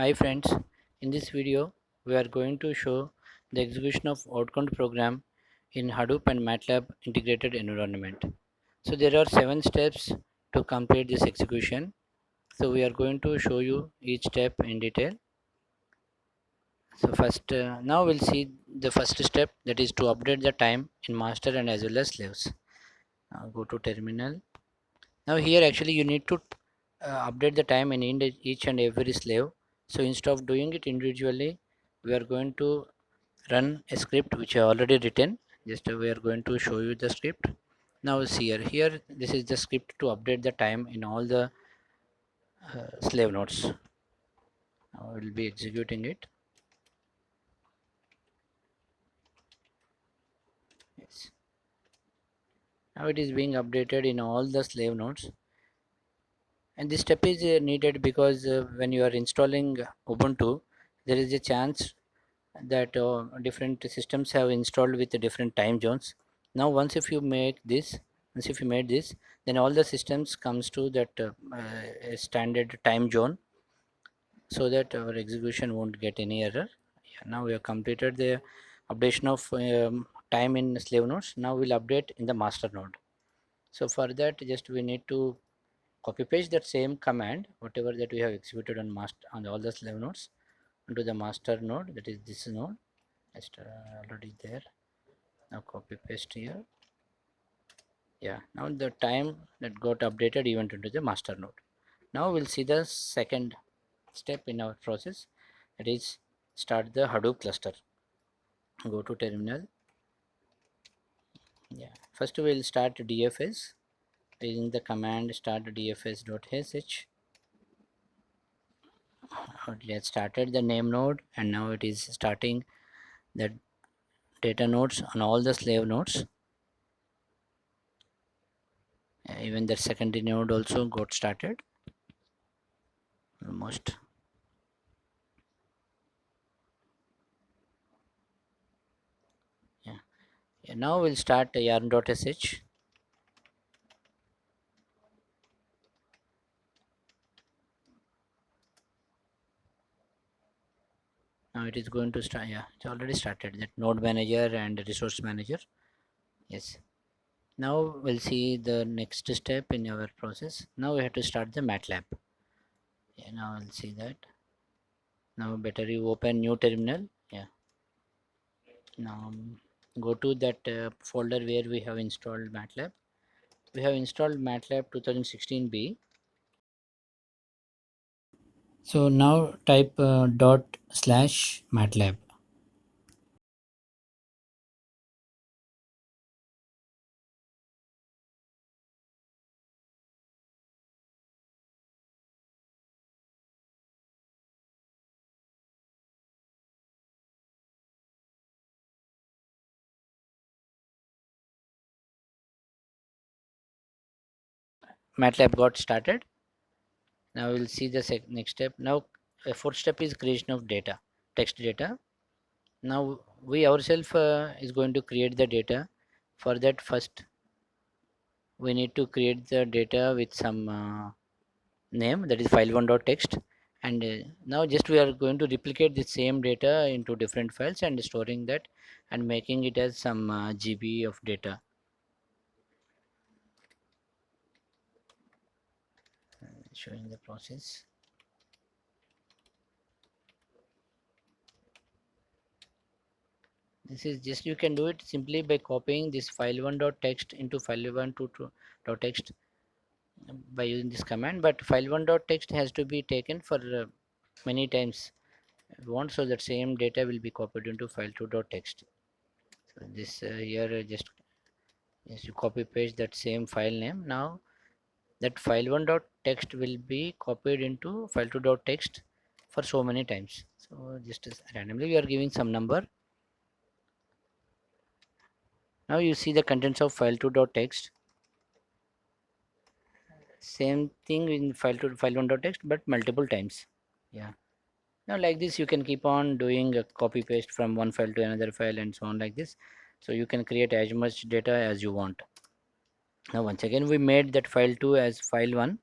Hi friends, in this video we are going to show the execution of Wordcount program in Hadoop and MATLAB integrated environment. So there are 7 steps to complete this execution. So we are going to show you each step in detail. So first, now we'll see the first step, that is to update the time in master and as well as slaves. Now go to terminal. Now here actually you need to update the time in each and every slave. So instead of doing it individually, we are going to run a script which I already written. Just we are going to show you the script. Now see here this is the script to update the time in all the slave nodes. Now we will be executing it. Yes. Now it is being updated in all the slave nodes, and this step is needed because when you are installing Ubuntu, there is a chance that different systems have installed with different time zones. Now once if you made this, then all the systems comes to that a standard time zone, so that our execution won't get any error. Yeah, now we have completed the updation of time in slave nodes. Now we'll update in the master node. So for that, just we need to copy paste that same command, whatever that we have executed on master on all the slave nodes, into the master node, that is this node. Just already there. Now copy paste here. Yeah, now the time that got updated event into the master node. Now we'll see the second step in our process, that is start the Hadoop cluster. Go to terminal. Yeah, first we'll start DFS using the command start dfs.sh. It has started the name node, and now it is starting the data nodes on all the slave nodes. Even the secondary node also got started almost. Yeah. Yeah, now we'll start yarn.sh. Now it is going to start. Yeah, it's already started, that node manager and resource manager. Yes. Now we'll see the next step in our process. Now we have to start the MATLAB. Yeah, now I'll see that. Now better you open new terminal. Yeah. Now go to that folder where we have installed MATLAB. We have installed MATLAB 2016b. So now type dot slash MATLAB. MATLAB got started. Now we'll see the next step. Now fourth step is creation of data, text data. Now we ourselves is going to create the data. For that, first we need to create the data with some name, that is file1.txt, and now just we are going to replicate the same data into different files and storing that and making it as some GB of data. Showing the process. This is just, you can do it simply by copying this file1.txt into file1.txt by using this command, but file1.txt has to be taken for many times if you want, so that same data will be copied into file2.txt. So this here just you copy paste that same file name. Now that file1.txt will be copied into file2.txt for so many times. So just as randomly we are giving some number. Now you see the contents of file2.txt. Same thing in file1.txt, but multiple times. Yeah. Now like this you can keep on doing a copy paste from one file to another file and so on like this. So you can create as much data as you want. Now once again we made that file2 as file1.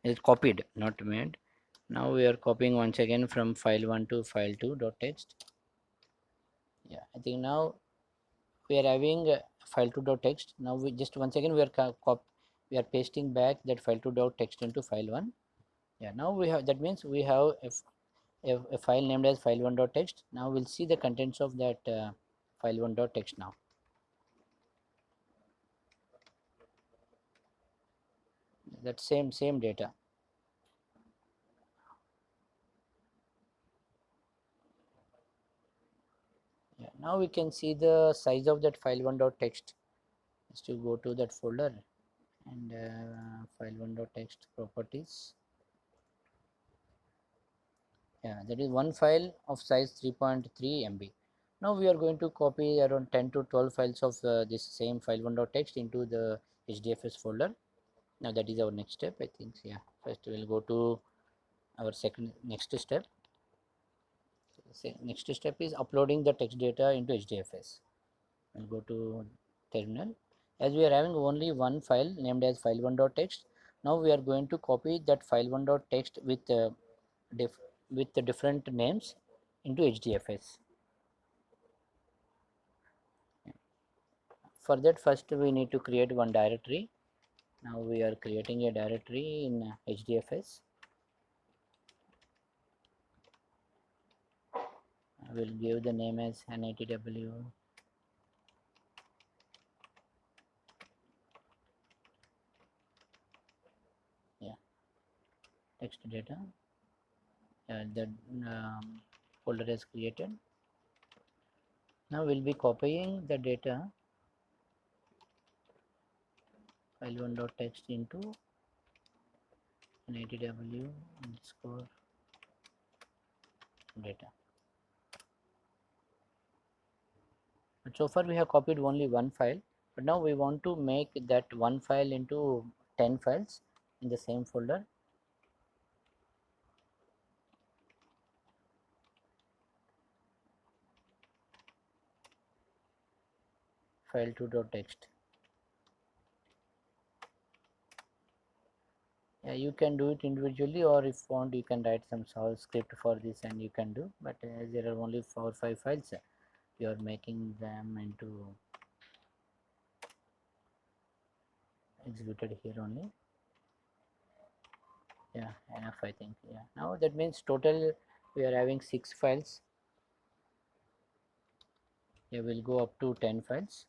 It's copied, not made. Now we are copying once again from file1 to file2 dot text. Yeah, I think now we are having file2 dot text. Now we just once again we are pasting back that file2 dot text into file1. Yeah, now we have, that means we have a file named as file1 dot text. Now we'll see the contents of that file1 dot text now. That same data. Yeah, now we can see the size of that file1 dot text. Just to go to that folder and file1 dot text properties. Yeah, that is one file of size 3.3 MB. Now we are going to copy around 10 to 12 files of this same file1 dot text into the HDFS folder. Now that is our next step, I think. Yeah, first we'll go to our next step. Next step is uploading the text data into HDFS. We'll go to terminal. As we are having only one file named as file1.txt, now we are going to copy that file1.txt with the different names into HDFS. For that, first we need to create one directory. Now we are creating a directory in HDFS. I will give the name as NITW. Yeah, text data. The folder is created. Now we'll be copying the data file1.txt into NITW underscore data. But so far we have copied only one file, but now we want to make that one file into 10 files in the same folder. File2.txt. Yeah, you can do it individually, or if you want you can write some script for this and you can do, but as there are only 4 or 5 files, you are making them into executed here only. Yeah, enough I think. Yeah, now that means total we are having 6 files. Yeah, we'll go up to 10 files.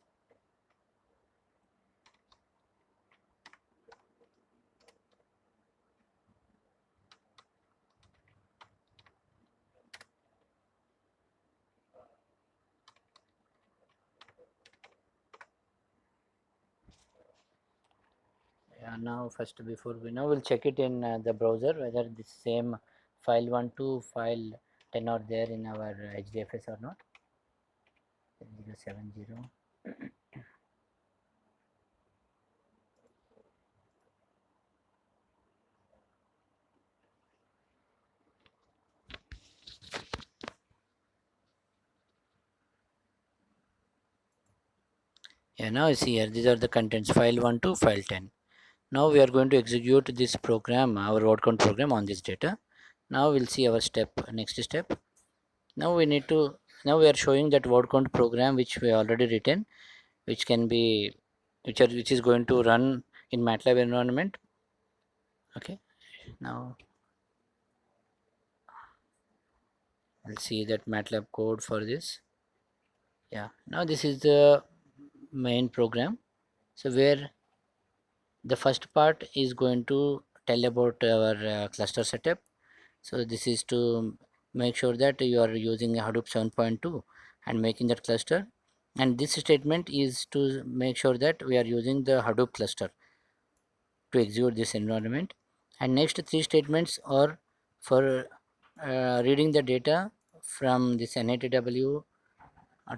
Yeah, now first before we now we'll check it in the browser whether this same file1 to file 10 are there in our HDFS or not. 070. Yeah, now you see here these are the contents file1 to file 10. Now we are going to execute this program, our Wordcount program on this data. Now we'll see our next step. Now we need to, now we are showing that Wordcount program which we already written, which can be, which is going to run in MATLAB environment. Okay, now I'll see that MATLAB code for this. Yeah, now this is the main program. So where the first part is going to tell about our cluster setup. So this is to make sure that you are using a Hadoop 7.2 and making that cluster. And this statement is to make sure that we are using the Hadoop cluster to execute this environment. And next 3 statements are for reading the data from this NITW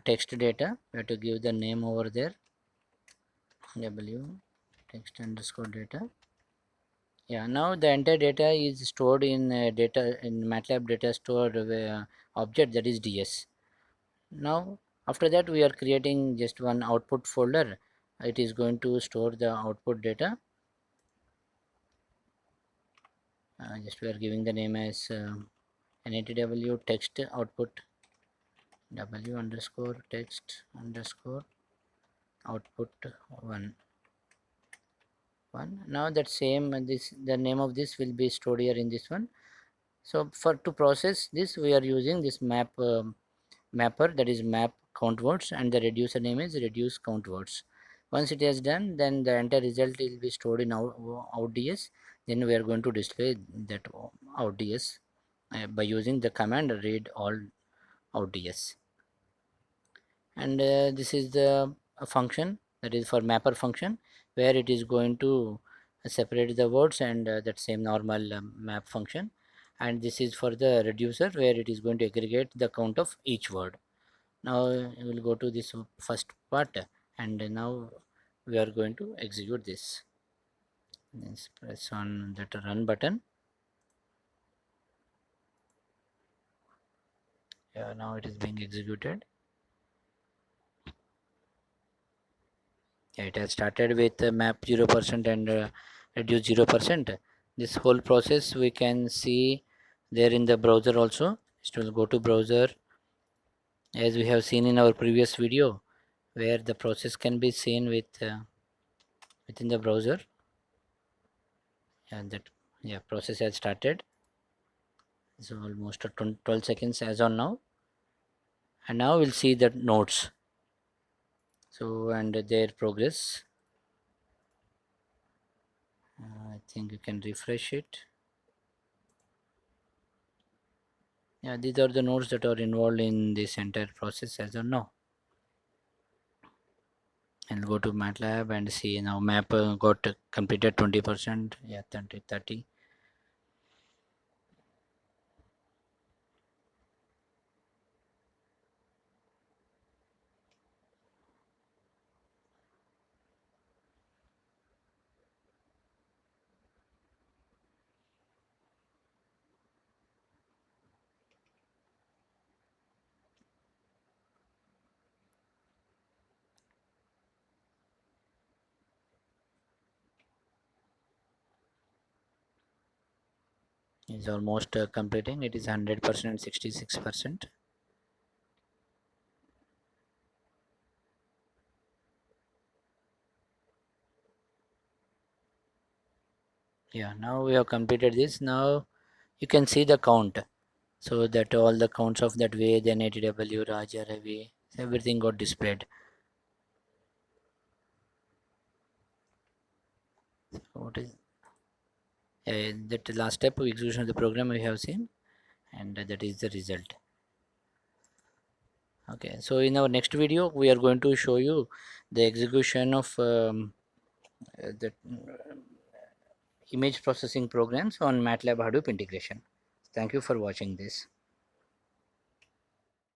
text data. We have to give the name over there, w text underscore data. Yeah, now the entire data is stored in data in MATLAB data store object, that is DS. Now after that we are creating just one output folder. It is going to store the output data. Just we are giving the name as NATW text output W underscore text underscore output one. Now that same this the name of this will be stored here in this one. So for to process this we are using this mapper, that is map count words, and the reducer name is reduce count words. Once it is done, then the entire result will be stored in outds. Then we are going to display that outds by using the command read all outds. And this is the function, that is for mapper function, where it is going to separate the words, and that same normal map function. And this is for the reducer, where it is going to aggregate the count of each word. Now we will go to this first part, and now we are going to execute this. Let's press on that run button. Yeah, now it is being executed. Yeah, it has started with map 0% and reduce 0%. This whole process we can see there in the browser also. It will go to browser, as we have seen in our previous video, where the process can be seen with within the browser. And that, yeah, process has started. So almost 12 seconds as on now. And now we'll see the nodes. So and their progress. I think you can refresh it. Yeah, these are the nodes that are involved in this entire process as of now. And go to MATLAB and see now map got completed 20%. Yeah, 30. Is almost completing. It is 100%, 66%. Yeah, now we have completed this. Now you can see the count. So that all the counts of that way, then ATW, Raja, Ravi, everything got displayed. So what is that last step of execution of the program we have seen, and that is the result. Okay, so in our next video we are going to show you the execution of the image processing programs on MATLAB Hadoop integration. Thank you for watching this.